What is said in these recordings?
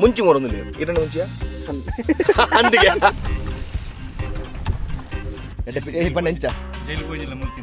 ಮುಂಚಿ ಮೊರೊಂದು ಇರಣ್ಣ ಮುಂಚಿಯ ಅಂದಿಗೆ ಪಂಡ ಎಂಚ ಜೈಲಿಗೆ ಹೋಗಿಲ್ಲ ಮುಂಚೆ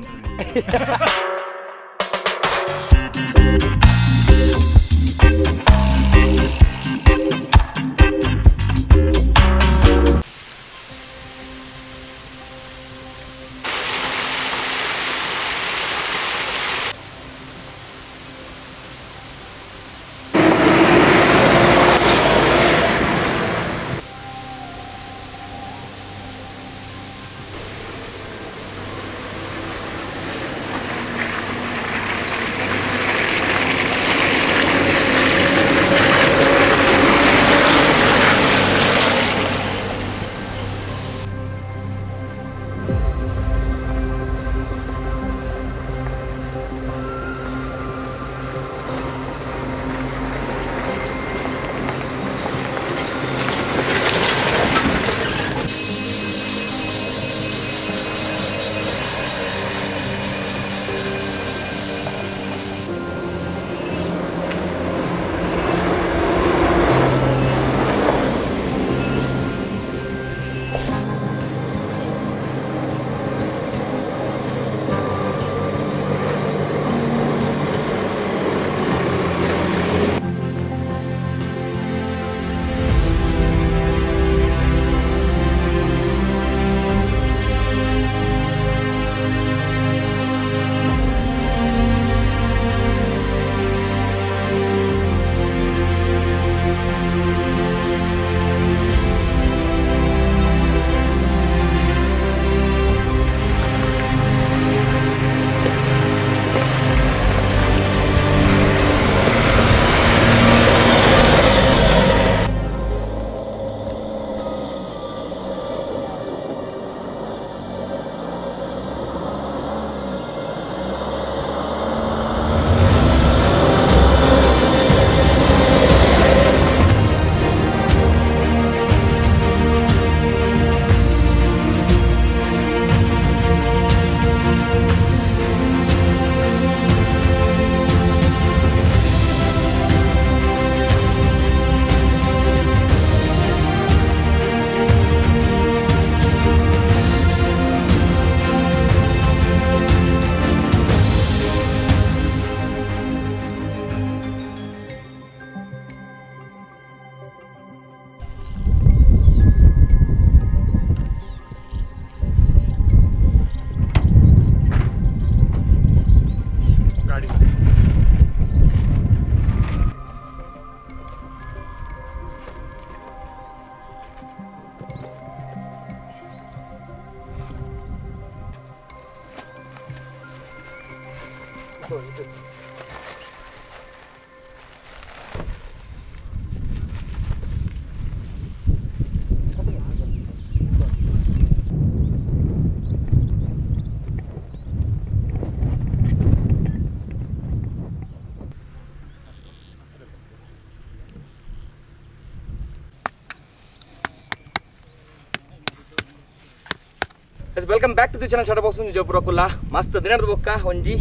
welcome back to the channel short box ಜೋಪುರ ಕುಲ್ಲ ಮಸ್ತ್ ದಿನದ ಬೊಕ್ಕ ಒಂಜಿ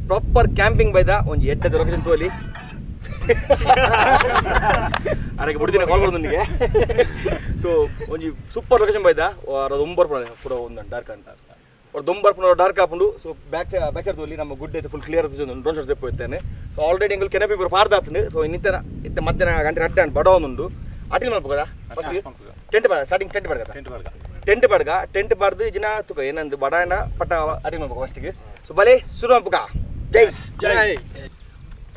ಪ್ರಾಪರ್ ಕ್ಯಾಂಪಿಂಗ್ ಬೈದ ಒಂಜಿ ಎಡ್ಡದ ಲೊಕೇಶನ್ ತೋಲಿ ಅರಗೆ ಮುಡಿದಿನ ಕಾಲ್ ಮಾಡೋದು ನಿಮಗೆ ಸೊ ಒಂಜಿ ಸೂಪರ್ ಲೊಕೇಶನ್ ಬೈದ ಅದು ಒಂಬರ್ ಪೂರ ಒಂದು ಡಾರ್ಕ್ ಅಂತ ಅವ್ರು ದೊಂಬರ್ ಪುನಃ ಡಾರ್ಕ್ ಹಾಕೊಂಡು ಸೊ ಬ್ಯಾಕ್ ಸೈಡ್ ತೋಲಿ ನಮ್ಮ ಗುಡ್ ಐತೆ ಫುಲ್ ಕ್ಲಿಯರ್ ಆಗ್ತದೆ ಡ್ರೋನ್ ಶಾಟ್ ತೆಪ್ಪು ಇರ್ತೇನೆ ಸೊ ಆಲ್ರೆಡಿ ಎಂಗಲ್ ಕೆನಪಿ ಪೂರ ಪಾರ್ದಾಗ್ತದೆ ಸೊ ಇನ್ನಿತರ ಇತ್ತ ಮಧ್ಯಾಹ್ನ ಗಂಟೆ ಅಡ್ಡ ಬಡ ಒಂದು ಆಟಿಲ್ ಮಾಡ್ಬೋದಾ ಫಸ್ಟ್ ಟೆಂಟ್ ಬಾಡ ಸ್ಟಾರ್ಟಿಂಗ್ ಟೆಂಟ್ ಬಾಡ್ದು ಜಿನ ತುಕ ಏನಂದು ಬಡಾಂಡ ಪಟ್ಟ ಆಟಿಲ್ ಮಾಡ್ಬೇಕು ಫಸ್ಟಿಗೆ ಸೊ ಬಲೆ ಶುರು ಮಾಡ್ಬೇಕ ಜೈ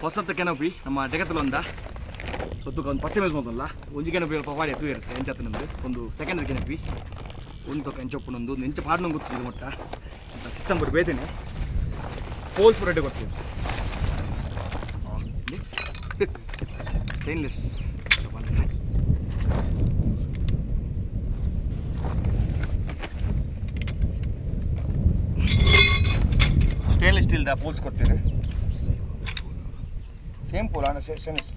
ಹೊಸತ್ತು ಕೆನಪಿ ನಮ್ಮ ಡೆಗತ್ತಲು ಒಂದ ಹೊತ್ತುಕ ಒಂದು ಫಸ್ಟ್ ಮೇಸ್ ಮಾಡೋಲ್ಲ ಒಂಜಿ ಕೆನಪಿ ಪವಾಡಿ ಎತ್ತು ಇರುತ್ತೆ ಎಂಚತ್ತು ನಮ್ದು ಒಂದು ಸೆಕೆಂಡ್ ಕೆನಪಿ ಒಂದು ತೊಕ ಎಂಚೊಪ್ಪನೊಂದು ಒಂದು ಎಂಚ ಪಾಡ್ನ ಗೊತ್ತಿದೆ ಮೊಟ್ಟ ಅಂತ ಸಿಸ್ಟಮ್ ಬರ್ ಬೇತೇನೆ ಪೋಲ್ಸ್ ರೆಡಿ ಕೊಡ್ತೀವಿ ಸ್ಟೈನ್ಲೆಸ್ ಸ್ಟೇನ್ಲೆಸ್ ಸ್ಟೀಲ್ದ ಪೋಲ್ಸ್ ಕೊಡ್ತೀವಿ ಸೇಮ್ ಪೋಲ್ ಅಣ್ಣ ಸ್ಟೇನ್ಲೆಸ್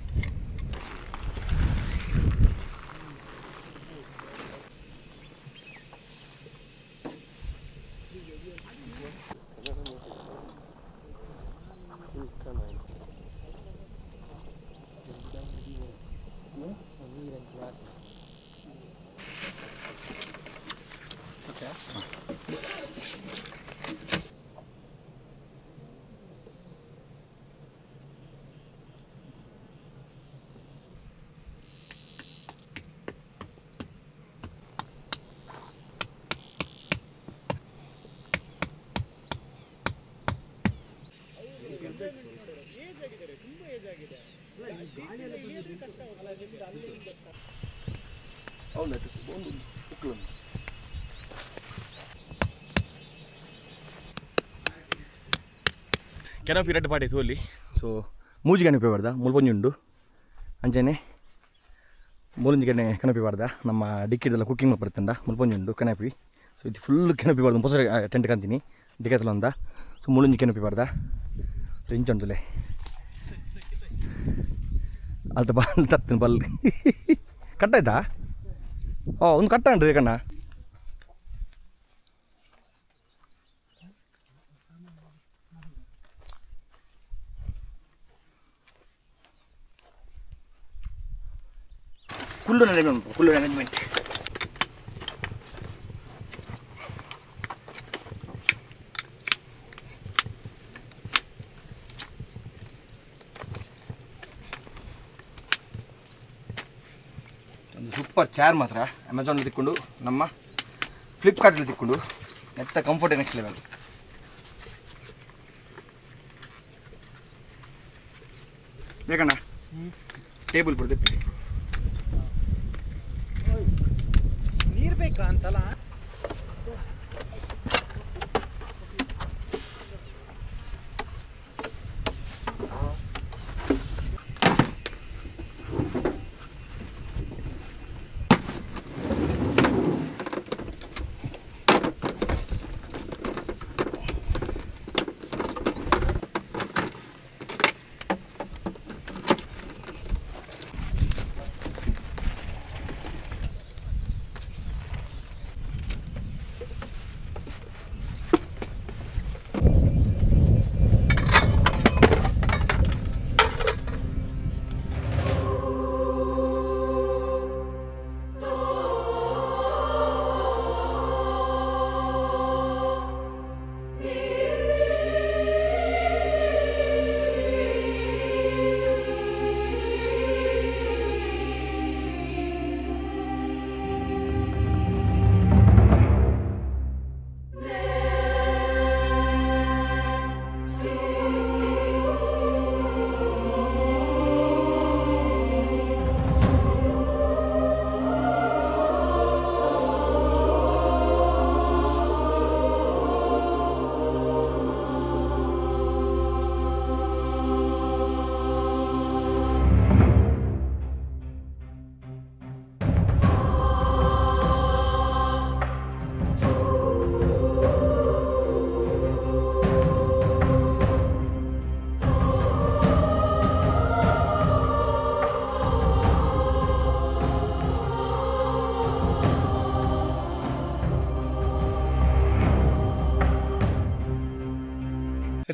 ಕೆನಪಿ ರೆಡ್ ಪಾಡಿ ತೋಲಿ ಸೊ ಮೂಜಿ ಕೆನಪಿ ಬಾರ್ದ ಮುಲ್ಪೊಂಜಿ ಉಂಡು ಅಂಚನೆ ಮೂಲಂಜಿ ಕೆನಪಿ ಬಾರ್ದ ನಮ್ಮ ಡಿಕ್ಕಿದೆಲ್ಲ ಕುಕ್ಕಿಂಗ್ ಬರ್ತಿಂದ ಮುಲ್ಪೊಂಜಿ ಉಂಡು ಕೆನಪಿ ಸೊ ಇದು ಫುಲ್ ಕೆನಪಿ ಬಾರ್ದು ಹೊಸ ಟೆಂಟ್ ಕಂತೀನಿ ಡಿಕೆತ್ತಲ ಅಂದ ಸೊ ಮೂಲಂಜಿ ಕೆನಪಿ ಬಾರ್ದ ಸೊ ಇಂಚ ಉಂಟುಲೆ ಅಲ್ತ ಬಲ್ ತತ್ತಿನ ಬಲ್ ಕಟ್ಟಾಯ್ತಾ ಒಂದು ಕಟ್ಟ ಉಂಟ್ರಿ ಕಣ್ಣ ಫುಲ್ಲು ಅರೇಂಜ್ಮೆಂಟ್ ಒಂದು ಸೂಪರ್ ಚೇರ್ ಮಾತ್ರ ಅಮೆಝಾನಲ್ಲಿ ತಿಕ್ಕೊಂಡು ನಮ್ಮ ಫ್ಲಿಪ್ಕಾರ್ಟಲ್ಲಿ ತಿಕ್ಕೊಂಡು ನೆತ್ತ ಕಂಫರ್ಟ್ ನೆಕ್ಸ್ಟ್ ಲೆವೆಲ್ ಬೇಕಣ್ಣ ಟೇಬಲ್ ಕೊಡ್ತೀವಿ ನೀರು ಬೇಕಾ ಅಂತಲ್ಲ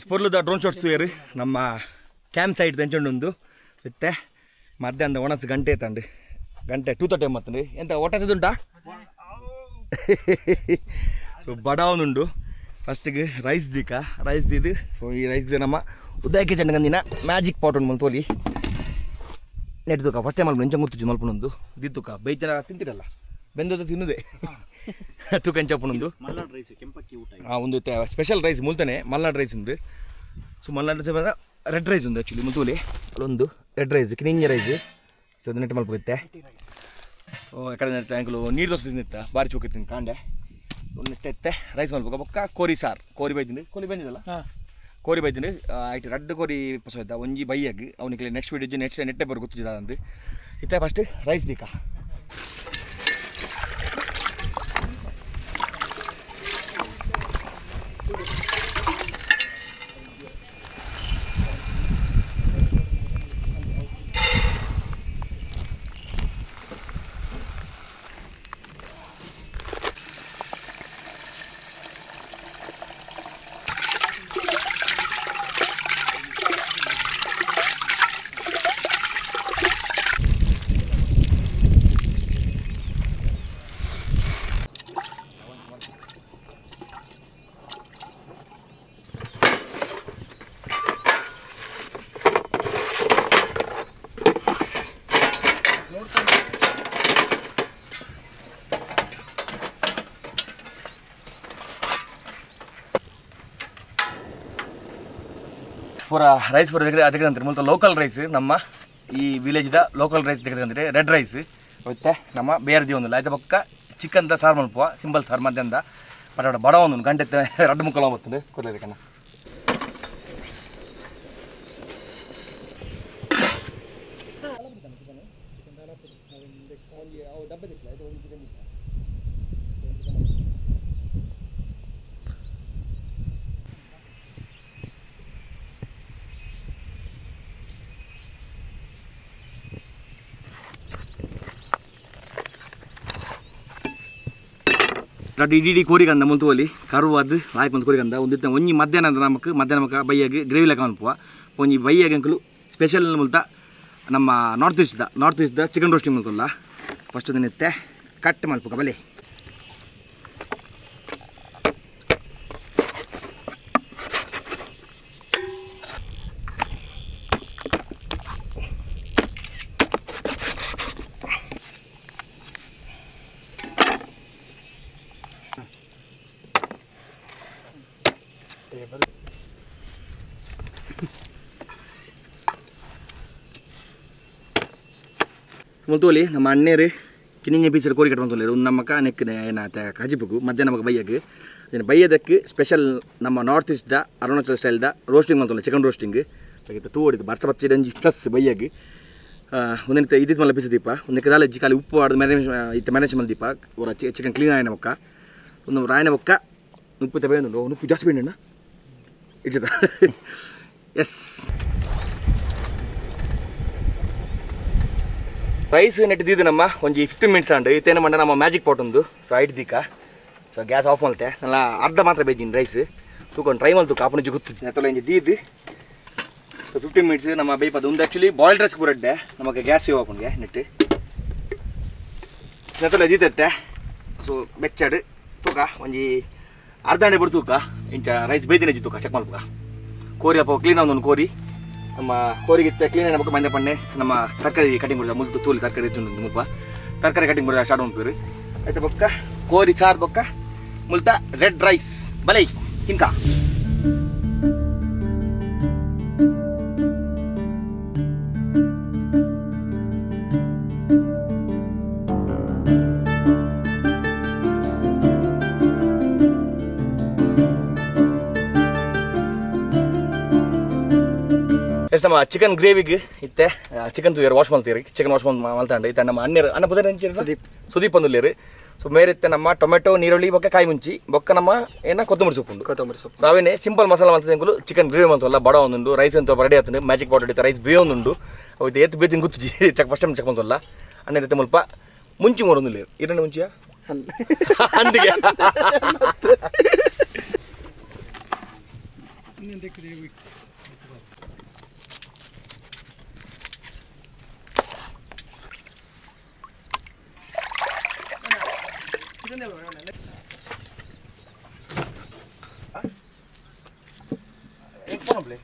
ಸ್ಪೊರ್ಲುದ ಡ್ರೋನ್ ಶಾಟ್ಸ್ ತೂಯರು ನಮ್ಮ ಕ್ಯಾಂಪ್ ಸೈಟ್ ತೆಂಚೊಂಡು ಮತ್ತೆ ಮಧ್ಯಾಹ್ನದ ಒಣಸ್ ಗಂಟೆ ತಂಡು ಗಂಟೆ 2:30 ಮತ್ತಂಡು ಎಂತ ಒಟ್ಟಸದುಂಟಾ ಸೊ ಬಡವನುಂಡು ಫಸ್ಟಿಗೆ ರೈಸ್ ದಿದ್ದು ಸೊ ಈ ರೈಸ್ ನಮ್ಮ ಉದಯಕ್ಕೆ ಚಂಡಗಂದಿನ ಮ್ಯಾಜಿಕ್ ಪಾಟ್ ಉಂಡು ತೋಲಿ ನೆಡ್ತುಕ ಫಸ್ಟ್ ಟೈಮ್ ಮಲ್ಪು ಎಂಚ ಮುತ್ತು ಮಲ್ಪುನೊಂದು ದಿತ್ತುಕ ಬೈಚನ ತಿಂತಿರಲ್ಲ ಬೆಂದದ ತಿನ್ನುದೆ ತೂಕ ಎಂಚಪ್ಪನೊಂದು ಒಂದು ಸ್ಪೆಷಲ್ ರೈಸ್ ಮುಲ್ತಾನೆ ಮಲ್ನಾಡ್ ರೈಸ್ ಉಂದು ಸೊ ಮಲ್ನಾಡ್ ರೈಸ್ ಬಂದ ರೆಡ್ ರೈಸ್ ಉಂದು ಆ್ಯಕ್ಚುಲಿ ಮುಲ್ತೂಲಿ ಅಲ್ಲೊಂದು ರೆಡ್ ರೈಸ್ ಕಿನಿಂಜ ರೈಸ್ ಸೊ ಅದು ನೆಟ್ಟು ಮಲ್ಪುತ್ತೆ ಕಡೆ ನೆಟ್ಟು ಆ್ಯಂಕಲು ನೀರು ದೋಸೆ ತಿಂದಿತ್ತ ಬಾರಿ ಚೂಕಿರ್ತೀನಿ ಕಾಂಡೆ ನೆತ್ತೆ ರೈಸ್ ಮಲ್ಪಕ ಬೊಕ್ಕ ಕೋರಿ ಸಾರು ಕೋರಿ ಬೈತೀನಿ ಕೋರಿ ಬಂದಿದ್ದಲ್ಲ ಕೋರಿ ಬೈತೀನಿ ಆಯ್ತು ರಡ್ಡು ಕೋರಿ ಪಸೋಯ್ತ ಒಂಜಿ ಬೈಯಾಗಿ ಅವನಿಗೆ ನೆಕ್ಸ್ಟ್ ವೀಡಿಯೋ ನೆಟ್ಟೆ ಬರ್ ಗೊತ್ತಿದ್ದ ಅಂದು ಇತ್ತೆ ಫಸ್ಟ್ ರೈಸ್ ದಿಕ್ಕ ಪೂರ ರೈಸ್ ಪೂರ ತೆಗೆದಂತಾರೆ ಮೂಲತಃ ಲೋಕಲ್ ರೈಸ್ ನಮ್ಮ ಈ ವಿಲೇಜ್ದ ಲೋಕಲ್ ರೈಸ್ ತೆಗೆದಂದರೆ ರೆಡ್ ರೈಸ್ ಮತ್ತೆ ನಮ್ಮ ಬೇರೆ ಒಂದಿಲ್ಲ ಆಯ್ತು ಪಕ್ಕ ಚಿಕನ್ದ ಸಾರು ಮಲ್ಪುವ ಸಿಂಪಲ್ ಸಾರು ಮಧ್ಯಾಹ್ನದ ಪಟಾಟ ಬಡ ಒಂದು ಗಂಟೆ ರಡ್ಡು ಮುಕ್ಕಲ ಬರ್ತದೆ ಕೊಡ್ಲೇಬೇಕಣ್ಣ ಇಡೀ ಕೋರಿಗಂದ ಮುಂತುವಲಿ ಕರುವಾದ ಆಯ್ಕೆ ಒಂದು ಕೋರಿಗಂದ ಒಂದು ಒಂಜಿ ಮಧ್ಯಾಹ್ನ ಬೈಯಾಗಿ ಗ್ರೇವಿ ಲೆಕ್ಕ ಅನ್ಪುವ ಒಂಜಿ ಬೈಯಾಗಿ ಅಂಕಲು ಸ್ಪೆಷಲ್ ಮುಲ್ತ ನಮ್ಮ ನಾರ್ತ್ ಈಸ್ಟ್ದ ಚಿಕನ್ ರೋಸ್ಟಿಂಗ್ ಮುಲ್ತಲ್ಲ ಫಸ್ಟ್ ದಿನತ್ತೆ ಕಟ್ ಮಲ್ಪುಕ ಬಲೆ ಮುಲ್ತೋಲಿ ನಮ್ಮ ಅಣ್ಣೇರು ಕಿನಿಂಜೆ ಪೀಸರ್ ಕೋರಿ ಕಟ್ಕೊಂತೋಲಿ ಒಂದು ನಮ್ಮಕ್ಕ ನೆಕ್ ಏನಾತ ಕಜಿಪುಗು ಮಧ್ಯಾಹ್ನ ನಮಗೆ ಬೈಯಕ್ಕೆ ಅದನ್ನು ಬೈಯೋದಕ್ಕೆ ಸ್ಪೆಷಲ್ ನಮ್ಮ ನಾರ್ತ್ ಈಸ್ಟ್ದ ಅರುಣಾಚಲ್ ಸ್ಟೈಲ್ದ ರೋಸ್ಟಿಂಗ್ ಅಂತಲ್ಲ ಚಿಕನ್ ರೋಸ್ಟಿಂಗ್ ಹಾಗೆ ತೂ ಹೊಡಿತು ಬರ್ಸ ಬಚ್ಚಿಡಂಜಿ ಪ್ಲಸ್ ಬೈಯಾಗಿ ಒಂದಕ್ಕೆ ಇದ್ದಿದ್ದು ಮಲ್ಲ ಪೀಸ್ ದೀಪ ಒಂದಕ್ಕೆ ದಾಲಜ್ಜಿ ಖಾಲಿ ಉಪ್ಪು ಆಡಿದ ಮ್ಯಾನೇಜ್ ಮಲ್ ದೀಪ ಅವರ ಚಿಕನ್ ಕ್ಲೀನ್ ಆಯ್ನ ಬೊಕ್ಕ ಒಂದು ರಾಯನ ಬೊಕ್ಕ ಉಪ್ಪು ತಬೇನು ಉಪ್ಪು ಜಾಸ್ತಿ ಬೇಡ ಇಡ್ಜದ ಎಸ್ ರೈಸ್ ನೆಟ್ಟಿದ್ದು ನಮ್ಮ ಒಂಜಿ 15 ಮಿನಿಟ್ಸ್ ಅಂಡು ಇತ್ತೇನು ಮಂಡ ನಮ್ಮ ಮ್ಯಾಜಿಕ್ ಪಾಟ್ ಒಂದು ಸೊ ಐಟ್ದಿಕ್ಕ ಸೊ ಗ್ಯಾಸ್ ಆಫ್ ಮಲ್ತೆ ನಾನು ಅರ್ಧ ಮಾತ್ರ ಬೇಯ್ತೀನಿ ರೈಸ್ ತೂಕೊಂಡು ಟ್ರೈ ಮಲ್ತು ಕಾಪುಣಿಜಿ ಗೊತ್ತು ನೆತ್ತೊಲೆ ಇಂಜಿ ದೀದು ಸೊ 15 ಮಿನಿಟ್ಸ್ ನಮ್ಮ ಬೇಯ್ಪದು ಒಂದು ಆ್ಯಕ್ಚುಲಿ ಬಾಯ್ಲ್ಡ್ ರೈಸ್ ಪೂರಡ್ಡೆ ನಮಗೆ ಗ್ಯಾಸ್ ಸೇವ್ ಹಾಕೊಂಡೆ ನೆಟ್ಟು ನೆತ್ತೊಲೆ ದೀತತ್ತೆ ಸೊ ಬೆಚ್ಚಡು ತೂಕ ಒಂಜಿ ಅರ್ಧ ಗಂಟೆ ಬಿಡು ತೂಕ ಇಂಚ ರೈಸ್ ಬೇಯ್ದಿನ ತೂಕ ಚೆಕ್ ಮಲ್ಪುಗ ಕೋರಿ ಅಪ್ಪ ಕ್ಲೀನ್ ಒಂದು ಕೋರಿ ನಮ್ಮ ಕೋರಿಗೆ ಕ್ಲೀನ್ ಆಗಿ ಬಂದೆ ಪಣ್ಣೆ ನಮ್ಮ ತರಕಾರಿ ಕಟಿಂಗ್ ಕೊಡ ಮುಲ್ತು ತೂಲಿ ತರಕಾರಿ ಮುಲ್ಪ ತರಕಾರಿ ಕಟಿಂಗ್ ಕೊಡ ಸ್ಟಾರ್ಟ್ ಮಾಡ್ತೀವಿ ಆಯ್ತು ಬೊಕ್ಕ ಕೋರಿ ಸಾರು ಬೊಕ್ಕ ಮುಲ್ತ ರೆಡ್ ರೈಸ್ ಬಲೈ ಹಿಂಕ ನಮ್ಮ ಚಿಕನ್ ಗ್ರೇವಿಗೆ ಇತ್ತೆ ಚಿಕನ್ ತೂಯರು ವಾಶ್ ಮಾಡ್ತೀರಿ ಚಿಕನ್ ವಾಶ್ ಮಾಡ್ತಾಂಡು ಇತ್ತ ನಮ್ಮ ಅಣ್ಣ ಪುದರ್ ಸುದೀಪ್ ಅಂದುಲ್ಲೇರು ಸೊ ಮೇರಿತ್ತೆ ನಮ್ಮ ಟೊಮೆಟೊ ನೀರುಳ್ಳಿ ಬೊಕ್ಕ ಕಾಯಿ ಮುಂಚಿ ಬೊಕ್ಕ ನಮ್ಮ ಏನ ಕೊತ್ತಂಬರಿ ಸೊಪ್ಪು ಸೊ ಅವೇನೆ ಸಿಂಪಲ್ ಮಸಾಲ ಮಾಡ್ತಿದ್ದಂಕಲು ಚಿಕನ್ ಗ್ರೇವಿ ಮಾಡ್ತಲ್ಲ ಬಡ ಒಂದುಂಡು ರೈಸ್ ಅಂತ ರೆಡಿ ಆಗ್ತದೆ ಮ್ಯಾಜಿಕ್ ಪಾಟ್ ಹಿಡಿತ ರೈಸ್ ಬೇಯೊಂದುಂಡು ಅವತ್ತು ಎತ್ತು ಬೇತಿನ ಗುತ್ತು ಫಸ್ಟ್ ಟೈಮ್ ಚೆಕ್ ಬಂತಲ್ಲ ಅಣ್ಣ ಇರುತ್ತೆ ಮುಲ್ಪ ಮುಂಚಿ ಮೂರೊಂದುಲ್ಲೇರು ಇರಣ್ಣ ಮುಂಚಿಯ ಅಂದಿಗೆ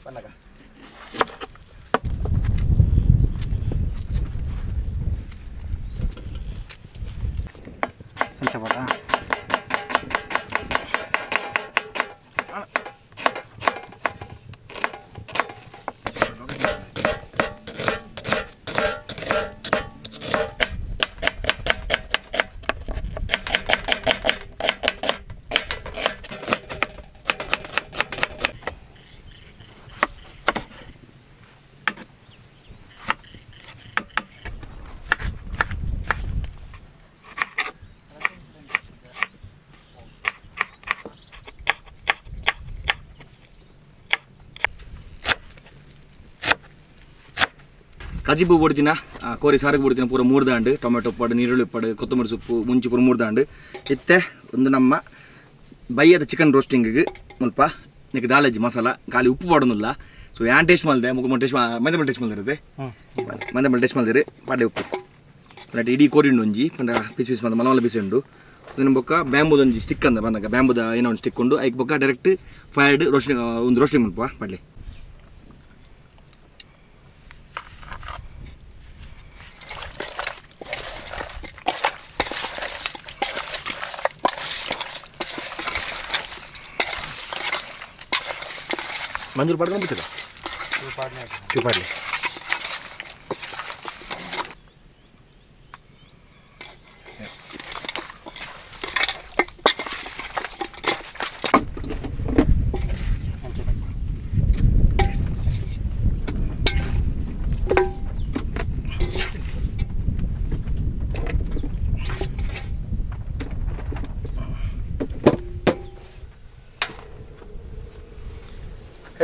Panaga. Coba. ಕಜಿಬು ಬುಡ್ದಿನ ಕೋರಿ ಸಾರಿಗೆ ಬುಡ್ದಿನ ಪೂರ 3 ದಾಂಡು ಟೊಮೆಟೊ ಪಡು ನೀರುಳ್ಳಿ ಪಡು ಕೊತ್ತಂಬರಿ ಸೊಪ್ಪು ಮುಂಚಿ ಪೂರ 3 ದಾಂಡು ಇತ್ತೆ ಒಂದು ನಮ್ಮ ಬೈಯದ ಚಿಕನ್ ರೋಸ್ಟಿಂಗಿಗೆ ಸ್ವಲ್ಪ ನಿಕ್ಕೆ ದಾಲಜ್ಜಿ ಮಸಾಲ ಖಾಲಿ ಉಪ್ಪು ಪಡೋದಿಲ್ಲ ಸೊ ಯಾನ್ ಟೇಸ್ಟ್ ಮಾಡಿದೆ ಮುಖ ಟೇಸ್ಟ್ ಮಂದೆ ಟೇಸ್ಟ್ ಮಾಡಿರುತ್ತೆ ಮಂದೆ ಟೇಸ್ಟ್ ಮಾಡಿದ್ರೆ ಪಾಡೆ ಉಪ್ಪು ಬಟ್ ಇಡೀ ಕೋರಿ ಉಂಡು ಒಂಜಿ ಪೀಸ್ ಮಾಡಿದ ಮಲಮಲ್ಲ ಪೀಸ್ ಉಂಡು ಅದನ್ನ ಬೊಕ್ಕ ಬ್ಯಾಂಬುದ ಒಂಜಿ ಸ್ಟಿಕ್ ಅಂದ ಬಂದಾಗ ಬ್ಯಾಂಬುದ ಏನೋ ಒಂದು ಸ್ಟಿಕ್ ಉಂಡು ಐಕ್ ಬೊಕ್ಕ ಡೈರೆಕ್ಟ್ ಫೈರ್ಡ್ ರೋಸ್ಟಿಂಗ್ ಒಂದು ರೋಸ್ಟಿಂಗ್ ಮಲ್ಪುವ ಪಾಡ್ಲಿ ಮಂಜೂರು ಪಾಡ್ಕೊಂಡು ಬಿಟ್ಟಿಲ್ಲ ಚೂಪಾಡ್ಲಿ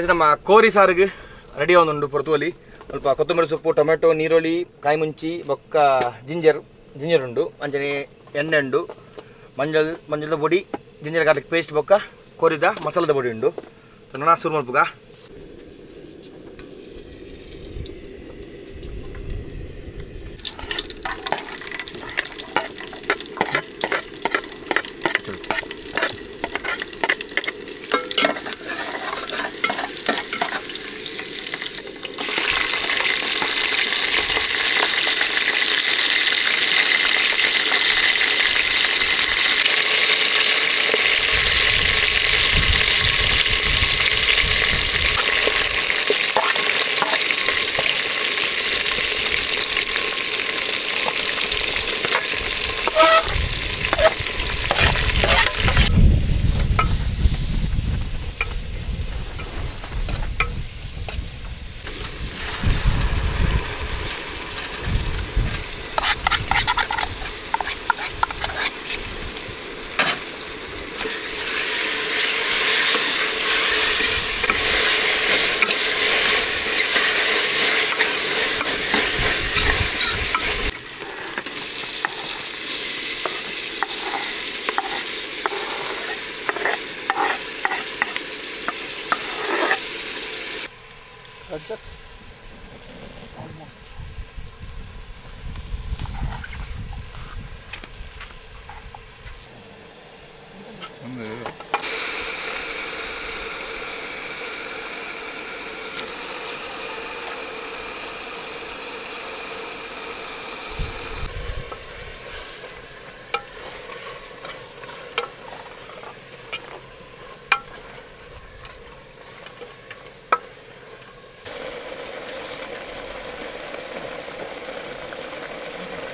ನಮ್ಮ ಕೋರಿ ಸಾರಿಗೆ ರೆಡಿ ಆಗುಂಡು ಪೊರ್ತುವಲಿ ಸ್ವಲ್ಪ ಕೊತ್ತಂಬರಿ ಸೊಪ್ಪು ಟೊಮೆಟೊ ನೀರುಳ್ಳಿ ಕಾಯಿ ಮುಂಚಿ ಬೊಕ್ಕ ಜಿಂಜರ್ ಉಂಡು ಅಂಚನೆ ಎಣ್ಣೆ ಉಂಡು ಮಂಜಳದ ಪೊಡಿ ಜಿಂಜರ್ ಗಾರ್ಲಿಕ್ ಪೇಸ್ಟ್ ಬೊಕ್ಕ ಕೋರಿದ ಮಸಾಲದ ಪೊಡಿ ಉಂಡು ನನ್ನ ಶುರು ಮಲ್ಪುಗ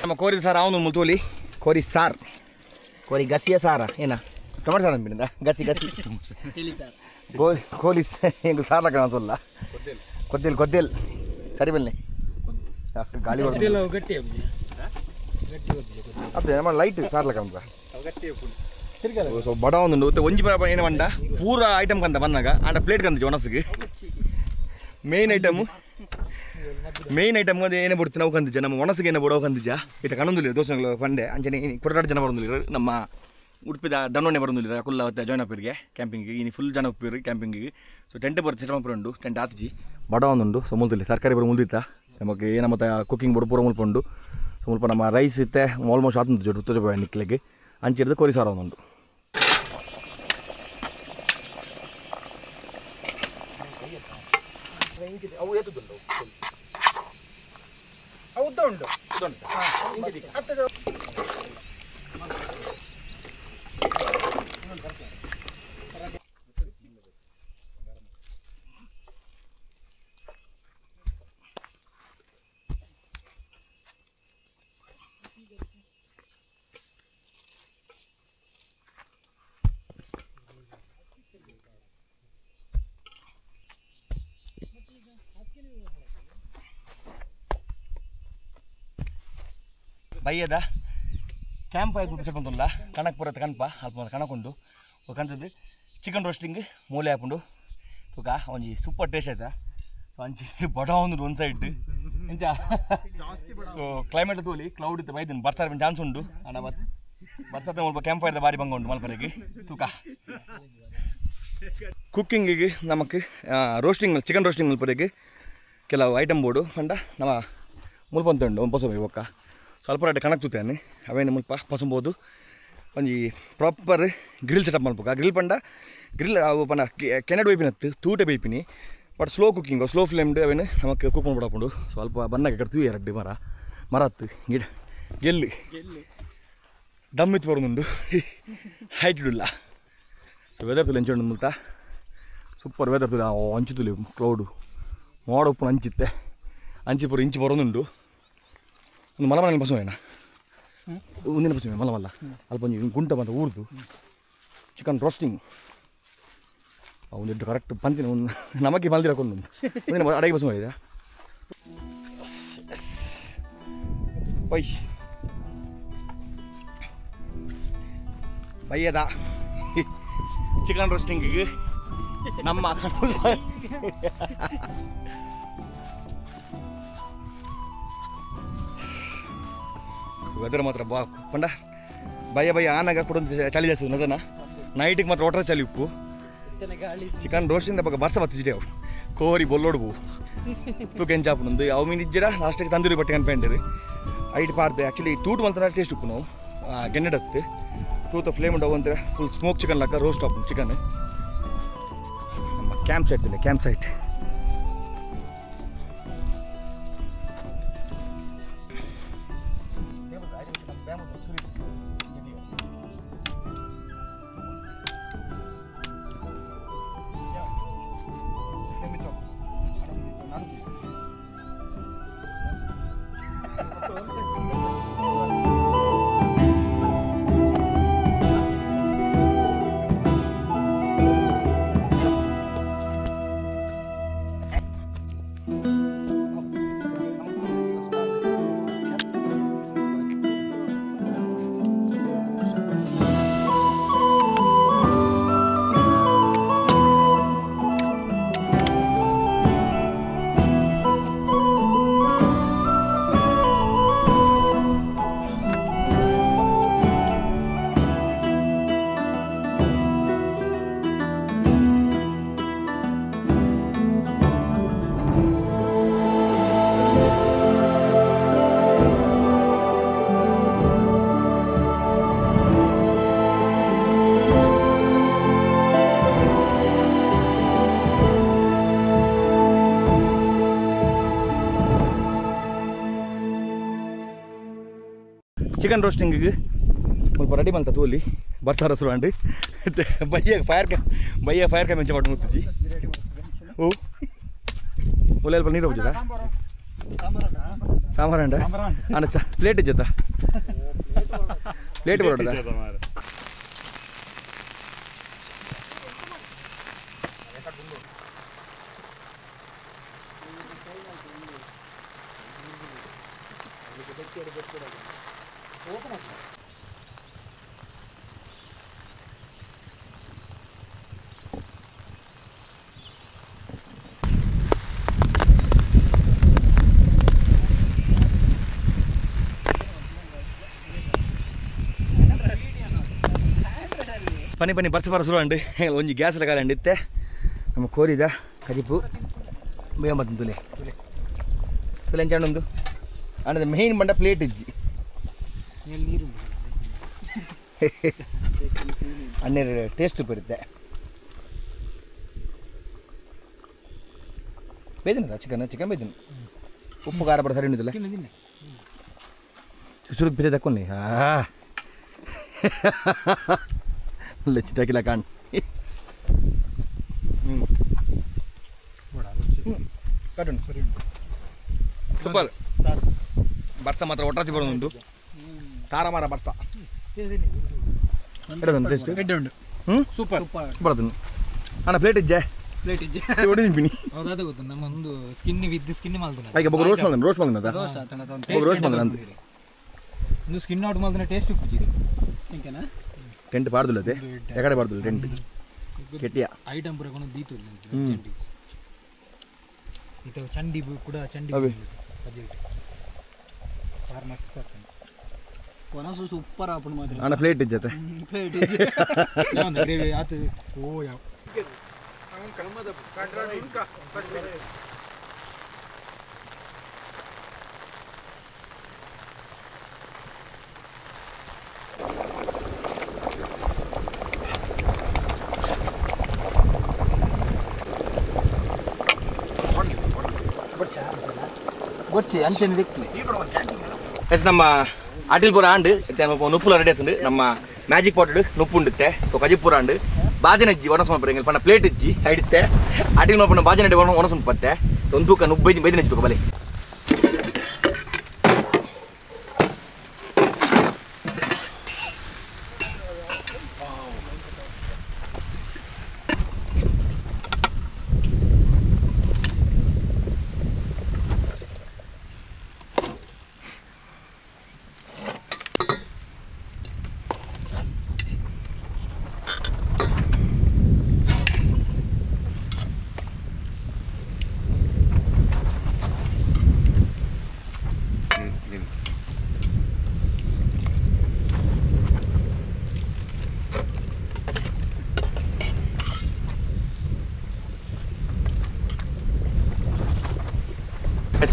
ನಮ್ಮ ಕೋರಿ ಸಾರು ಅವನು ಮುಲ್ತೋಲಿ ಕೋರಿ ಸಾರು ಕೋರಿ ಗಸಿಯ ಸಾರ ಏನ ಟೊಮೆಟೊ ಸಾರು ಅಂಬಿನಿಂದ ಗಸಿ ಕೋಲಿ ಎಂಗಲ್ ಸಾರ್ ಲಕ್ಕ ಅಂತಲ್ಲ ಕೊದ್ದೇಲ್ ಸರಿ ಬನ್ನಿ ಗಾಳಿ ಗಟ್ಟಿ ಅದೇ ನಮ್ಮ ಲೈಟ್ ಸಾರ್ ಲಕ್ಕ ಅಂತ ಸೊ ಬಡ ಒಂದು ಒಂಜಿ ಏನು ಬಂಡ ಪೂರ ಐಟಮ್ ಕಂತ ಬಂದಾಗ ಆಂಡ ಪ್ಲೇಟ್ ಕಂದಿಜಿ ಒಣಸಿಗೆ ಮೇನ್ ಐಟಮ್ ಅದೇ ಏನೇ ಬಿಡ್ತು ನಾವು ಕಂದಿಜ ನಮ್ಮ ಒಣಸಿಗೆ ಏನೇ ಬಿಡೋ ಕಂದಿಜ ಇತ ಕಣೊಂದಿಲ್ಲ ದೋಸೆಗಳು ಪಂಡೆ ಅಂಚನೆ ಕೊಡರಾಡು ಜನ ಬರೋದಿಲ್ಲ ನಮ್ಮ ಉಡುಪಿದ ದಣ್ಣೊಣ್ಣೆ ಬರೋದಿಲ್ಲ ಕುಲ್ಲ ಅವತ್ತೆ ಜಾಯ್ನ್ ಅಪ್ಪಿರಿಗೆ ಕ್ಯಾಂಪಿಂಗಿಗೆ ಇನ್ನು ಫುಲ್ ಜನ ಒಪ್ಪಿರಿ ಕ್ಯಾಂಪಿಂಗಿಗೆ ಸೊ ಟೆಂಟ್ ಬರ್ತಿ ಸಿಟಮಪುರ ಉಂಡು ಟೆಂಟ್ ಆತಿಜಿ ಬಡ ಒಂದುಂಡು ಸೊ ಮುಲ್ತಿಲ್ಲ ತರಕಾರಿ ಬರೋ ಮುಲ್ದಿತ್ತ ನಮಗೆ ಏನು ಮತ್ತು ಕುಕ್ಕಿಂಗ್ ಬೋರ್ಡ್ ಪೂರ ಮುಲ್ಪುಂಡು ಸೊ ಮುಲ್ಪ ನಮ್ಮ ರೈಸ್ ಇತ್ತೆ ಆಲ್ಮೋಸ್ಟ್ ಆತಂತ ಜೋಡು ಉತ್ತಜ ನಿಕ್ಲಿಗೆ ಅಂಚಿಡ್ದು ಕೋರಿ ಸಾರ ಒಂದುಂಡು ಅವು ಎತ್ತುದುಂಟು ಉದ್ದ ಉಂಟು ಬಯ್ಯದ ಕ್ಯಾಂಪ್ ಆಗಿ ಗುಡಿಸಕೊಂತಲ್ಲ ಕಣಕ್ಪುರದ ಕಣಪ ಅಲ್ಪ ಕಣಕೊಂಡು ಕಂತದ್ದು ಚಿಕನ್ ರೋಸ್ಟಿಂಗ್ ಮೂಲೆ ಹಾಕೊಂಡು ತೂಕ ಒಂಜಿ ಸೂಪರ್ ಟೇಸ್ಟ್ ಆಯ್ತಾ ಸೊ ಅಂಚಿ ಬಡ ಒಂದು ಸೈಡ್ ಇಂಚ ಸೊ ಕ್ಲೈಮೇಟ್ ತೋಲಿ ಕ್ಲೌಡ್ ಇತ್ತು ಬೈದಿನ ಬರ್ಸಾರ ಚಾನ್ಸ್ ಉಂಡು ಅಣ್ಣ ಬರ್ಸತ್ತೆ ಸ್ವಲ್ಪ ಕ್ಯಾಂಪ್ ಫೈರ್ದ ಬಾರಿ ಬಂಗ ಉಂಟು ಮಲ್ಪರೆಗೆ ತೂಕ ಕುಕ್ಕಿಂಗಿಗೆ ನಮಗೆ ರೋಸ್ಟಿಂಗ್ ಚಿಕನ್ ರೋಸ್ಟಿಂಗ್ ಮಲ್ಪರೆಗೆ ಕೆಲವು ಐಟಮ್ ಬೋರ್ಡು ಪಂಡ ನಮ್ಮ ಮುಲ್ಪಂತ ಉಂಡು ಒಂದು ಪೊಸ ಬೊಕ್ಕ ಸ್ವಲ್ಪ ರೇಟ್ ಕಣಕ್ ತೂತೇನೆ ಅವೇನು ಮುಲ್ಪ ಪಸಂಬೋದು ಒಂಜಿ ಪ್ರಾಪರ್ ಗ್ರಿಲ್ ಸೆಟಪ್ ಮಲ್ಪಕ ಗ್ರಿಲ್ ಪಂಡ ಗ್ರಿಲ್ ಅವು ಪಂಡ ಕೆನಡ್ ಬೈಪಿನತ್ತು ತೂಟೆ ಬೈಪಿನಿ ಬಟ್ ಸ್ಲೋ ಕುಕ್ಕಿಂಗು ಸ್ಲೋ ಫ್ಲೇಮ್ಡು ಅವೇನು ನಮಗೆ ಕುಕ್ ಮಾಡ್ಬಿಡಕೊಂಡು ಸ್ವಲ್ಪ ಬನ್ನಕ್ಕೆ ಕಡೆ ತೂಯಿ ಎರಡು ಮರ ಹತ್ತು ಗಿಡ ಗೆಲ್ಲಿ ದಮ್ಮಿತ್ತು ಬರೋದುಂಡು ಹೈಟ್ ಇಡಲ್ಲ ಸೊ ವೆದರ್ ತುಲೆ ಎಂಚು ಮುಲ್ತ ಸೂಪರ್ ವೆದರ್ ಅಂಚುತ್ತಲಿ ಕ್ಲೌಡು ಮೋಡ ಉಪ್ಪು ಅಂಚಿತ್ತೆ ಅಂಚಿ ಪೂರ ಇಂಚಿ ಬರೋದುಂಡು ಒಂದು ಮಲ ಮನೆ ಬಸವೇನ ಒಂದಿನ ಬಸವೆ ಮಲ ಮಲ್ಲ ಅಲ್ಪ ಒಂದು ಗುಂಟ ಬಂದ ಊರ್ದು ಚಿಕನ್ ರೋಸ್ಟಿಂಗ್ ಒಂದು ಕರೆಕ್ಟ್ ಪಂತಿನ ಒಂದು ನಮಗೆ ಮಲ್ದಿರಕೊಂಡು ಒಂದಿನ ಅಡಿಗೆ ಬಸವ ಇದೆ ಬೈ ಬಯ್ಯದ ಚಿಕನ್ ರೋಸ್ಟಿಂಗಿಗೆ ನಮ್ಮ ವೆದರ್ ಮಾತ್ರ ಬಾ ಪಂಡ ಭಯ ಆನಾಗ ಕೂಡ ಚಳಿ ಜಾಸ್ತಿ ಅದನ್ನ ನೈಟಿಗೆ ಮಾತ್ರ ಒಟ್ಟರೆ ಚಳಿ ಉಪ್ಪು ಚಿಕನ್ ರೋಸ್ಟಿಂದ ಬಗ್ಗೆ ಬರ್ಸ ಬತ್ತಿಜಿಡೆ ಅವು ಕೋರಿ ಬೊಲ್ಲೋಡ್ಬು ಉಪ್ಪು ಕೆಂಚಾಪುಂದು ಅವು ಮೀನು ಇಜ್ಜಡ ಲಾಸ್ಟಿಗೆ ತಂದೂರಿ ಬಟ್ಟೆ ಕನ್ಪೆಂಡ್ರಿ ಐಟ್ ಪಾಡ್ದೆ ಆ್ಯಕ್ಚುಲಿ ತೂಟು ಮಂತ್ರ ಟೇಸ್ಟ್ ಉಪ್ಪು ನಾವು ಗೆನ್ನೆಡತ್ತೆ ತೂತ ಫ್ಲೇಮ್ ಉಂಡವು ಅಂದ್ರೆ ಫುಲ್ ಸ್ಮೋಕ್ ಚಿಕನ್ ಲೆಕ್ಕ ರೋಸ್ಟ್ ಆಪು ಚಿಕನ್ ನಮ್ಮ ಕ್ಯಾಂಪ್ ಸೈಟ್ ಇಲ್ಲ ಕ್ಯಾಂಪ್ ಸೈಟ್ ಚಿಕನ್ ರೋಸ್ಟಿಂಗಿಗೆ ಸ್ವಲ್ಪ ರೆಡಿ ಮಲ್ತ ತೋಲಿ ಬರ್ತಾರ ಸುರಾಂಡು ಬಯ್ಯ ಫೈರ್ ಕ್ಯಾಮ್ ಮೆಂಚ ಮಾಡಿ ಮುತ್ತಿಜಿ ಓ ಒಲೆ ಅಲ್ಪ ನೀರು ಹೋಗ್ತದ ಸಾಂಬಾರ ಅಂಡ ಅಣ್ಣ ಪ್ಲೇಟ್ ಇಜ್ಜತ್ತ ಪ್ಲೇಟ್ ಬರೋದ ಪನಿ ಬರ್ಸ ಶುರು ಅಂಡು ಒಂಜಿ ಗ್ಯಾಸ್ ಕಾಲಂಡು ಇತ್ತೆ ನಮ್ಮ ಕೋರಿದ ಕಜಿಪು ಬೇಂಬತ್ತು ತುಲೆ ಎಂಚಾಂಡು ಅಂಡ್ ಮೇನ್ ಬಂಡ ಪ್ಲೇಟ್ ಇಜ್ಜಿ ನೀರು ಅನ್ನೆರಡು ಟೇಸ್ಟ್ ಬರುತ್ತೆ ಬೇದಿನ ಚಿಕನ್ ಬೇದಿನ ಉಪ್ಪು ಖಾರ ಬಡ ಸರಿ ಉಂಟಲ್ಲ ಸುರುಗ್ ಬಿದ್ದೆ ತಕ್ಕೊಂಡಿ ಲಚ್ಚಿದಾಕಿಲ್ಲ ಕಾಣ್ ಸೂಪರ್ ಬರ್ಸ ಮಾತ್ರ ಒಟ್ರಾಚಿ ಬರೋದುಂಟು ತಾರಮಾರ ಬರ್ಸ ಟೇಸ್ಟ್ ಸೂಪರ್ ಬರೋದು ಅಣ್ಣ ಪ್ಲೇಟ್ ಇಜ್ಜೆ ಹೊಡಿದಿನಿ ಗೊತ್ತು ನಮ್ಮೊಂದು ಸ್ಕಿನ್ ವಿತ್ ಸ್ಕಿನ್ ಮಾಡ್ತಾನೆ ಈಗ ಬೊಗ ರೋಸ್ಟ್ ಮಾಡ್ದ ಒಂದು ಸ್ಕಿನ್ ಔಟ್ ಮಾಡ್ತಾನೆ ಟೇಸ್ಟ್ ಕುಚ್ಚಿದೆ ಇಂಕೇನಾ ಟೆಂಟ್ ಬಾರ್ದುಲ್ಲ ಅದೇ ಯಾಕಡೆ ಬಾರ್ದುಲ್ಲ ಟೆಂಟ್ ಕೆಟ್ಟಿಯ ಐಟಮ್ ಪೂರ ಕೊನ ದೀತು ಚಂಡಿ ಇದು ಚಂಡಿ ಕೂಡ ಚಂಡಿ ಬಜೆಟ್ ಸಾರ್ ಮಸ್ತ್ ಆಗ್ತದೆ ಕೊನಸು ಸೂಪರ್ ಆಪಣ ಮಾತ್ರ ಅಣ್ಣ ಪ್ಲೇಟ್ ಇಜ್ಜತೆ ಪ್ಲೇಟ್ ಇಜ್ಜೆ ಒಂದು ಗ್ರೇವಿ ಆತು ಓ ಯಾವ ಕಲ್ಮದ ಕಾಂಟ್ರಾ ಇನ್ಕಾ ಗೊಚ್ಚಿ ಅಂಚೆನೆ ದಿಕ್ಕಲಿ ಎಸ್ ನಮ್ಮ ಆಟಿಲ್ಪುರ ಆಂಡು ಉಪ್ಪುಲ ರೆಡಿ ಆಯ್ತಂಡು ನಮ್ಮ ಮ್ಯಾಜಿಕ್ ಪಾಟೆಡ್ ನುಪ್ಪು ಉಂಡುತ್ತೆ ಸೊ ಕಜಿಪುರ ಉಂಡು ಬಾಜನಜ್ಜಿ ಒಣಸು ಮಲ್ಪರೆ ಪಣ್ಣ ಪ್ಲೇಟ್ ಇಜ್ಜಿ ಹಿಡಿತೆ ಅಟಿಗೆ ನೋಡ್ಕೊಂಡು ಬಾಜನಡ್ಡಿ ಒಣಸು ಮುಪ್ಪತ್ತೆ ಒಂದು ತೂಕ ಬೈದಿನ ತೂಕ ಬಲೆ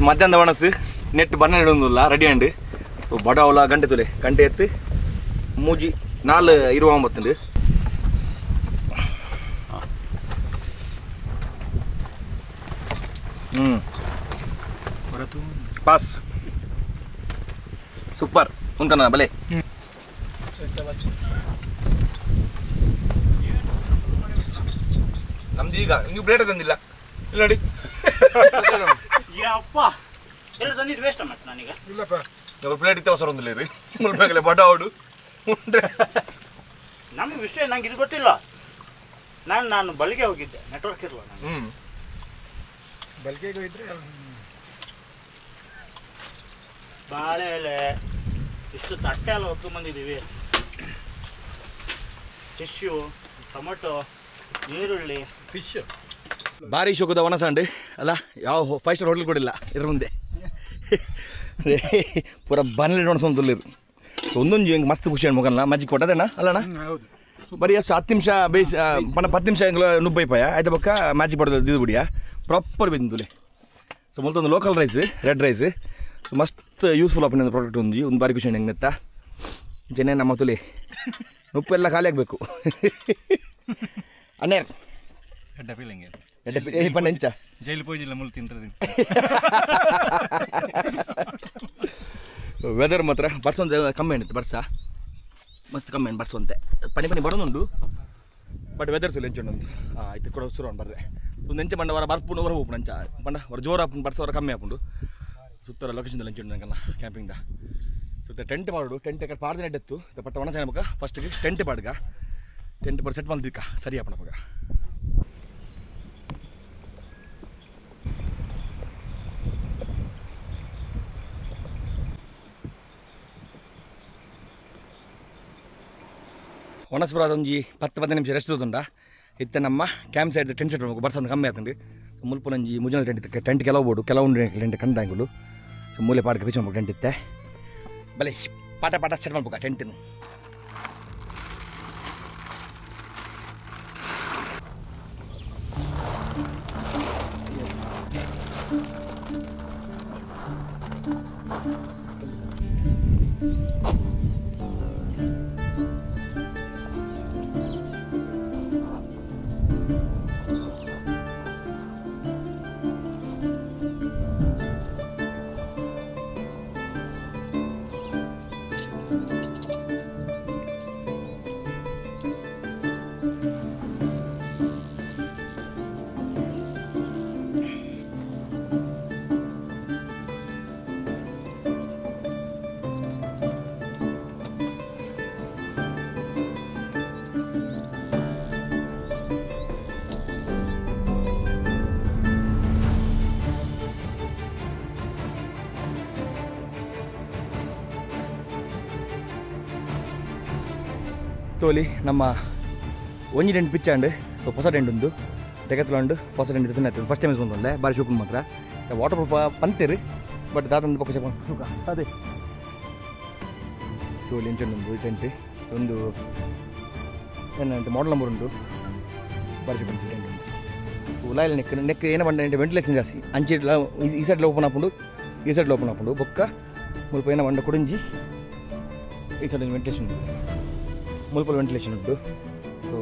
ಮಧ್ಯಾಹ್ನ ಒಣಸು ನೆಟ್ ಬಣ್ಣ ಇಡೋದಿಲ್ಲ ರೆಡಿ ಅಂಡು ಬಡ ಅವಳ ಗಂಟೆ ತುಲೆ ಗಂಟೆ ಎತ್ತು ಮೂಜಿ 4:29 ಪಾಸ್ ಸೂಪರ್ ಉಂಟನ ಬಲೆ ನಮ್ದು ಈಗ ನೀವು ಪ್ಲೇಟ್ ತಂದಿಲ್ಲ ಇಲ್ಲ ನೋಡಿ ಅಪ್ಪ ಎಲ್ಲ ತಂದಿದ್ದು ವೇಸ್ಟ್ ಮತ್ತೆ ನಾನೀಗ ಇಲ್ಲಪ್ಪ ನಾವು ಪ್ಲೇಟ್ ಇತ್ತು ಹೊಸ ಒಂದಿಲ್ಲ ರೀ ಮುಳ್ಬೇಕಲ್ಲ ಬಡ ಅವಡು ಉಂಡ್ರೆ ನಮ್ಮ ವಿಷಯ ನಂಗೆ ಇದು ಗೊತ್ತಿಲ್ಲ ನಾನು ಬಳಿಗೆ ಹೋಗಿದ್ದೆ ನೆಟ್ವರ್ಕ್ ಇರಲ್ಲ ನಾನು ಬಲ್ಗೆಗೆ ಹೋಗಿದ್ರೆ ಬಾಳೆ ಎಲೆ ಇಷ್ಟು ತಟ್ಟೆ ಎಲ್ಲ ಹೊತ್ತು ಬಂದಿದ್ದೀವಿ ಫಿಶ್ಶು ಟೊಮೊಟೊ ಈರುಳ್ಳಿ ಫಿಶ್ ಭಾರಿ ಶೋಕದ ಒಣಸಂಡು ಅಲ್ಲ ಯಾವ 5 ಸ್ಟಾರ್ ಹೋಟ್ಲ್ ಕೊಡಿಲ್ಲ ಇದ್ರ ಮುಂದೆ ಪೂರ ಬನ್ಲಿ ಒಣಸೊಂದಿಲ್ಲ ಒಂದೊಂದು ಹಿಂಗೆ ಮಸ್ತ್ ಖುಷಿ ಅಣ್ಣ ಮುಗಲ್ಲ ಮಜ್ಜಿ ಕೊಟ್ಟದಣ್ಣ ಅಲ್ಲಣ್ಣ ಹೌದು ಬರೀ ಅಷ್ಟು 10 ನಿಮಿಷ ಬೇಯಿಸಿ ಪಣ 10 ನಿಮಿಷ ಹೆಂಗೆ ನುಬ್ಬೈಪಾಯ ಆಯ್ತು ಬಕ್ಕ ಮ್ಯಾಜಿ ಪಡೆದು ಇದು ಬಿಡಿಯಾ ಪ್ರಾಪರ್ ಬೆಂದುಲೆ ಸೊ ಮೊದಲೊಂದು local rice red rice so ಮಸ್ತ್ ಯೂಸ್ಫುಲ್ ಆಪಿನ ಪ್ರಾಡಕ್ಟ್ ಒಂದು ಬಾರಿ ಖುಷಿ ಹೆಂಗೆ ಗೊತ್ತಾ ಜನ ನಮ್ಮ ತುಲಿ ಉಪ್ಪು ಎಲ್ಲ ಖಾಲಿ ಆಗಬೇಕು ಅಣ್ಣೇ ಎಡ್ಡ ಫೀಲಿಂಗ್ ಪಣ್ಣ ಹೆಂಚ ಜೈಲು ಪೋಯಿಲ್ಲ ಮುಳ್ಳು ತಿಂತದೆ ವೆದರ್ ಮಾತ್ರ ಬರ್ಸೊಂದು ಕಮ್ಮಿ ಏನಿತ್ತು ಬರ್ಸ ಮಸ್ತ್ ಕಮ್ಮಿ ಏನು ಬರ್ಸೊಂತೆ ಪನಿ ಬರೋದುಂಡು ಬಟ್ ವೆದರ್ ಸುಲ್ ಎಂಚುಂಡು ಆಯ್ತು ಕೂಡ ಶುರು ಬರ್ರೆ ಒಂದು ಎಂಚ ಬಂಡ ವರ ಬರ್ಪುಂಡು ಹೊರ ಹೋಗ್ಪುಂಡು ಅಂಚ ಬಂಡ ವರ ಜೋರು ಹಾಕೊಂಡು ಬರ್ಸೋರ ಕಮ್ಮಿ ಹಾಕೊಂಡು ಸುತ್ತರ ಲೊಕೇಶನ್ದಲ್ಲಿ ಎಂಚುಂಡು ನಂಗಲ್ಲ ಕ್ಯಾಂಪಿಂಗ್ದ ಸುತ್ತ ಟೆಂಟ್ ಮಾಡೋದು ಟೆಂಟ್ ಯಾಕಂದ್ರೆ ಪಾಡ್ದಿನ ಎಡ್ಡೆತ್ತು ಪಟ್ಟ ಒಣ ಸಾಯನಬೇಕ ಫಸ್ಟಿಗೆ ಟೆಂಟ್ ಪಾಡ್ಗ ಟೆಂಟ್ ಪರ್ ಸೆಟ್ ಮಲ್ದಿಕ್ಕ ಸರಿ ಹಾಪಣ ಮಗ ಒಣಸ್ಪುರ ಅದೊಂದು 10-15 ನಿಮಿಷ ರೆಸ್ಟ್ ತಗೊಂಡ ಇತ್ತ ನಮ್ಮ ಕ್ಯಾಂಪ್ ಸೈಡ್ ಟೆಂಟ್ ಸೆಟ್ ಮಾಡ್ಬೇಕು ಬರ್ಸೊಂದು ಕಮ್ಮಿ ಆತಂಡು ಮುಲ್ಪುನಂಜಿ ಮುಜಲ್ ಟೆಂಟ್ ಕೆಲವು ಕೆಲವೊಂದು ಟೆಂಟ್ ಕಂಡಾಂಗುಲು ಸೊ ಮೂಲೆ ಪಾಡ್ಗೆ ಪಿಚ್ ಮಾಡ್ಬೇಕು ಟೆಂಟ್ ಇತ್ತೆ ಬಲೆ ಪಾಟ ಸೆಟ್ ಮಾಡ್ಬೇಕು ಟೆಂಟನ್ನು ತೋಲಿ ನಮ್ಮ ಒಂಜಿ ಟೆಂಟ್ ಪಿಚ್ಚಾಂಡು ಸೊ ಹೊಸ ಟೆಂಟ್ ಉಂಡು ತೆಗೆತ್ಲಂಡು ಹೊಸ ಟೆಂಟ್ ತಿನ್ನತ್ತೆ ಫಸ್ಟ್ ಟೈಮ್ ಬಂದೊಂದೆ ಬಾರಿ ಶೂಪನ್ ಮಾತ್ರ ವಾಟರ್ ಪ್ರೂಫ್ ಪಂತೇರು ಬಟ್ ದಾದೊಂದು ಪಕ್ಕ ಸುಖ ಅದೇ ತೋಲಿ ಎಂಚುಂಡು ಟೆಂಟ್ ಒಂದು ಏನಂತ ಮಾಡಲ್ ನಂಬರ್ ಉಂಟು ಬಾರಿ ಶೂಪನ್ ಟೆಂಟ್ ಉಂಟು ಉಲಾಯಿಲ್ ನೆಕ್ ಏನು ಬಂಡ ವೆಂಟಿಲೇಷನ್ ಜಾಸ್ತಿ ಅಂಚೆ ಈ ಸೈಡ್ಲ ಓಪನ್ ಹಾಕೊಂಡು ಈ ಸೈಡ್ಲ ಓಪನ್ ಹಾಕೊಂಡು ಬೊಕ್ಕ ಮುಲ್ಪ ಏನೋ ಬಂಡ ಕುಡಿಂಜಿ ಈ ಸೈಡ್ ವೆಂಟಿಲೇಷನ್ ಉಂಟು ಮುಲ್ಪಲ್ ವೆಂಟಿಲೇಷನ್ ಉಂಟು ಸೊ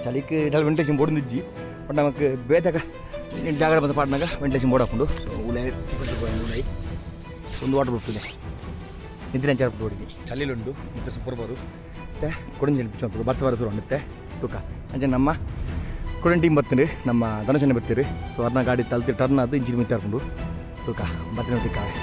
ಚಳಿಗೆ ವೆಂಟಿಲೇಷನ್ ಬೋರ್ಡ್ ಇಜ್ಜಿ ಬಟ್ ನಮಗೆ ಬೇದಾಗ ಜಾಗ ಬಂದ ಪಾಡ್ನಾಗ ವೆಂಟಿಲೇಷನ್ ಬೋರ್ಡ್ ಹಾಕೊಂಡು ಉಲಾಯಿ ಒಂದು ವಾಟರ್ ಪ್ರೂಫ್ ಇದೆ ನಿಂತಿನ ಚಾರ್ ಬೋರ್ಡಿಗೆ ಚಳಿಲುಂಡು ಮತ್ತು ಸೂಪರ್ ಬಾರು ಮತ್ತೆ ಕೊಡಂಜಿ ನೆನಪಿಸ್ಕೊಂಡು ಬರ್ಸ ಬರಸರು ಅನ್ನುತ್ತೆ ತೂಕ ಅಂಚೆ ನಮ್ಮ ಕೊಡನ್ ಟೀಮ್ ಬರ್ತೀನಿ ನಮ್ಮ ಧನುಷನೇ ಬರ್ತೀರಿ ಸೊ ಅದನ್ನ ಗಾಡಿ ತಲ್ತಿ ಟರ್ನ್ ಅದು ಇಂಜಿನ್ ಮಿತ್ ಹಾಕೊಂಡು ತೂಕ ಬರ್ತೀನಿ ತಿಕ್ಕಾವೆ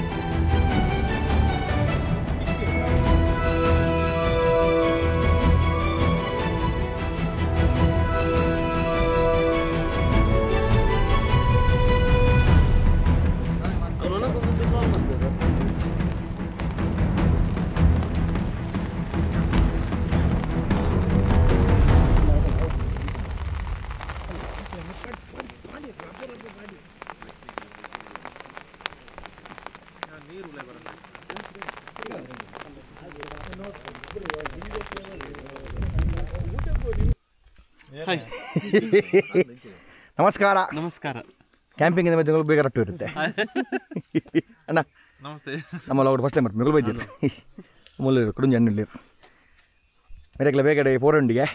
ನಮಸ್ಕಾರ ನಮಸ್ಕಾರ ಕ್ಯಾಂಪಿಂಗ್ ಇಂದ ಮತ್ತೆ ಬೇಗ ರಟ್ಟು ಇರುತ್ತೆ ಅಣ್ಣ ನಮಸ್ತೆ ನಮ್ಮ ಅವ್ರು ಫಸ್ಟ್ ಟೈಮ್ ಮೆಗಳು ಬೈದಿಲ್ಲ ಮೂಲ ಕುಡುಂಜಿ ಹಣ್ಣಲ್ಲಿ ಮೇರೆಕ್ಲ ಬೇಗಡೆ ಪೋರಂಡಿಗೆ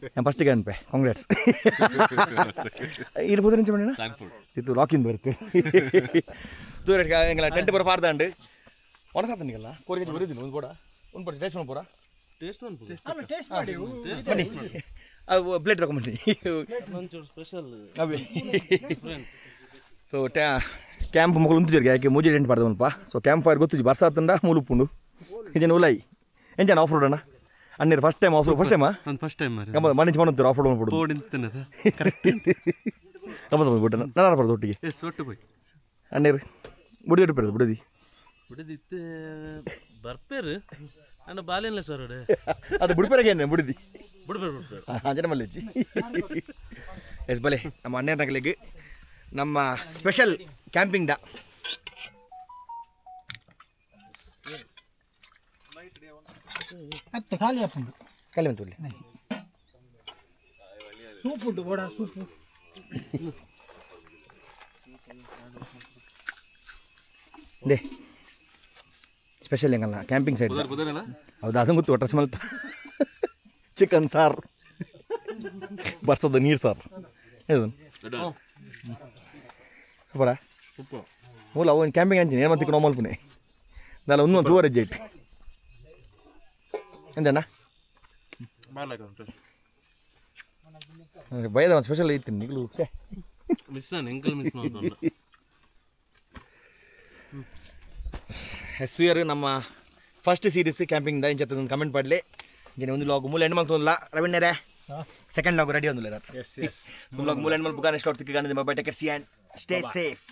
ನಾನು ಫಸ್ಟಿಗೆ ಅನ್ಪೆ ಕಾಂಗ್ರೆಟ್ಸ್ ಇರ್ಬೋದು ನಿಂಚ ಮಣ್ಣ ಇದು ಲಾಕಿಂದ ಬರುತ್ತೆ ದೂರ ಎಂಗಲ ಟೆಂಟ್ ಬರೋ ಪಾಡ್ದಾಂಡು ಒಣಸಾತನಿಗಲ್ಲ ಕೋರಿಕೆ ಬರೀದಿಲ್ಲ ಒಂದು ಕೂಡ ಒಂದು ಪಡಿ ಟೇಸ್ಟ್ ಮಾಡ್ಬೋರಾ ಟೇಸ್ಟ್ ಮಾಡಿ ಬನ್ನಿ ಅದು ಪ್ಲೇಟ್ ತಗೊಂಬನ್ನಿ ಸ್ಪೆಷಲ್ ಅವೆ ಸೊ ಕ್ಯಾಂಪ್ ಮಕ್ಕಳು ಉಂತಿಜರ್ಗೆ ಯಾಕೆ ಮೂಜೆ ಟೆಂಟ್ ಪಾಡ್ದವನಪ್ಪ ಸೊ ಕ್ಯಾಂಪ್ ಫೈರ್ ಗೊತ್ತಿದ್ದು ಬರ್ಸಾತಂಡ ಮೂಲುಪ್ಪುಂಡು ಇಂಜನ್ ಉಲಾಯಿ ಎಂಜಾನ ಆಫ್ ರೋಡ್ ಅಣ್ಣ ಅನ್ನೀರು first time off road first ಟೈಮಾ ನಾನು ಫಸ್ಟ್ ಟೈಮ್ ಮನೆ ಮಾಡ್ತಾರೆ ಆಫ್ ರೋಡ್ ಮಾಡ್ಬಿಡು ಬೋರ್ಡ್ ಕರೆಕ್ಟ್ ಗಮ್ಮತ್ತು ಬಂದ್ಬಿಟ್ಟು ನಾನು ಬರ್ದು ಒಟ್ಟಿಗೆ ಒಟ್ಟು போய் ಅನ್ನೀರು ಬುಡಿ ಬಿಡೋದು ಬಿಡದಿ ಬಿಡದಿತ್ತು ಬರ್ಪೇರು ಅಣ್ಣ ಬಾಲಿಲ್ಲ ಸರ್ ಅದು ಬುಡಿಪೇರಿಗೆ ಏನು ಬುಡಿದಿ ಬಿಡ್ಬೇರು ಅಂಜನ ಮಲ್ಲಿಜಿ ಎಸ್ ಬಲೆ ನಮ್ಮ ಅಣ್ಣನ ತಗಲಿಗೆ ನಮ್ಮ ಸ್ಪೆಷಲ್ ಕ್ಯಾಂಪಿಂಗ್ ಡಾ ಮತ್ತೆ ಖಾಲಿ ಹಾಕೊಂಡು ಕಲೆ ಬಂತು ಇಲ್ಲಿ ಸೂಪ್ ಉಂಟು ಬೋಡ ಸೂಪು ದೇ ಸ್ಪೆಷಲ್ ಹೆಂಗಲ್ಲ ಕ್ಯಾಂಪಿಂಗ್ ಸೈಡ್ ಹೌದು ಅದನ್ನು ಗೊತ್ತು ಒಟ್ಟ ಸ್ಮೆಲ್ ಚಿಕನ್ ಸಾರು ಬರ್ಸದ ನೀರು ಸಾರು ಇದು ಬರ ಮೂಲ ಅವನು ಕ್ಯಾಂಪಿಂಗ್ ಅಂಚಿನಿ ಏನು ಮತ್ತೆ ನೋಮಲ್ ಪುಣೆ ನಾನು ಒಂದು ತೂವರೆ ಜೈಟ್ ಎಂತಣ್ಣ ಬೈದ ಒಂದು ಸ್ಪೆಷಲ್ ಐತೀನಿ ನಿಗ್ಲು ಮಿಸ್ ಎಂಕಲ್ ಮಿಸ್ ಮಾಡ್ಕೊಂಡು ಹೆಸ್ವಿಯರ್ ನಮ್ಮ ಫಸ್ಟ್ ಸೀರೀಸ್ ಕ್ಯಾಂಪಿಂಗ್ದ ಇಂಚತ್ತ ಒಂದು ಕಮೆಂಟ್ ಮಾಡಲಿ ಇಂಜಿನ ಒಂದು ಲಾಗ್ ಮೂಲ ಹೆಣ್ಣು ಮಲ್ತೊಂದಿಲ್ಲ ರವೀಣ್ಯರೇ ಸೆಕೆಂಡ್ ಲಾಗ್ ರೆಡಿ ಒಂದಿಲ್ಲ ಲಾಗ್ ಮೂಲ ಹೆಣ್ಣು ಮಲ್ ಬುಗಾನೆ ಸ್ಟಾರ್ಟ್ ತಿಕ್ಕ ಗಾಣಿದ mobile take see and stay safe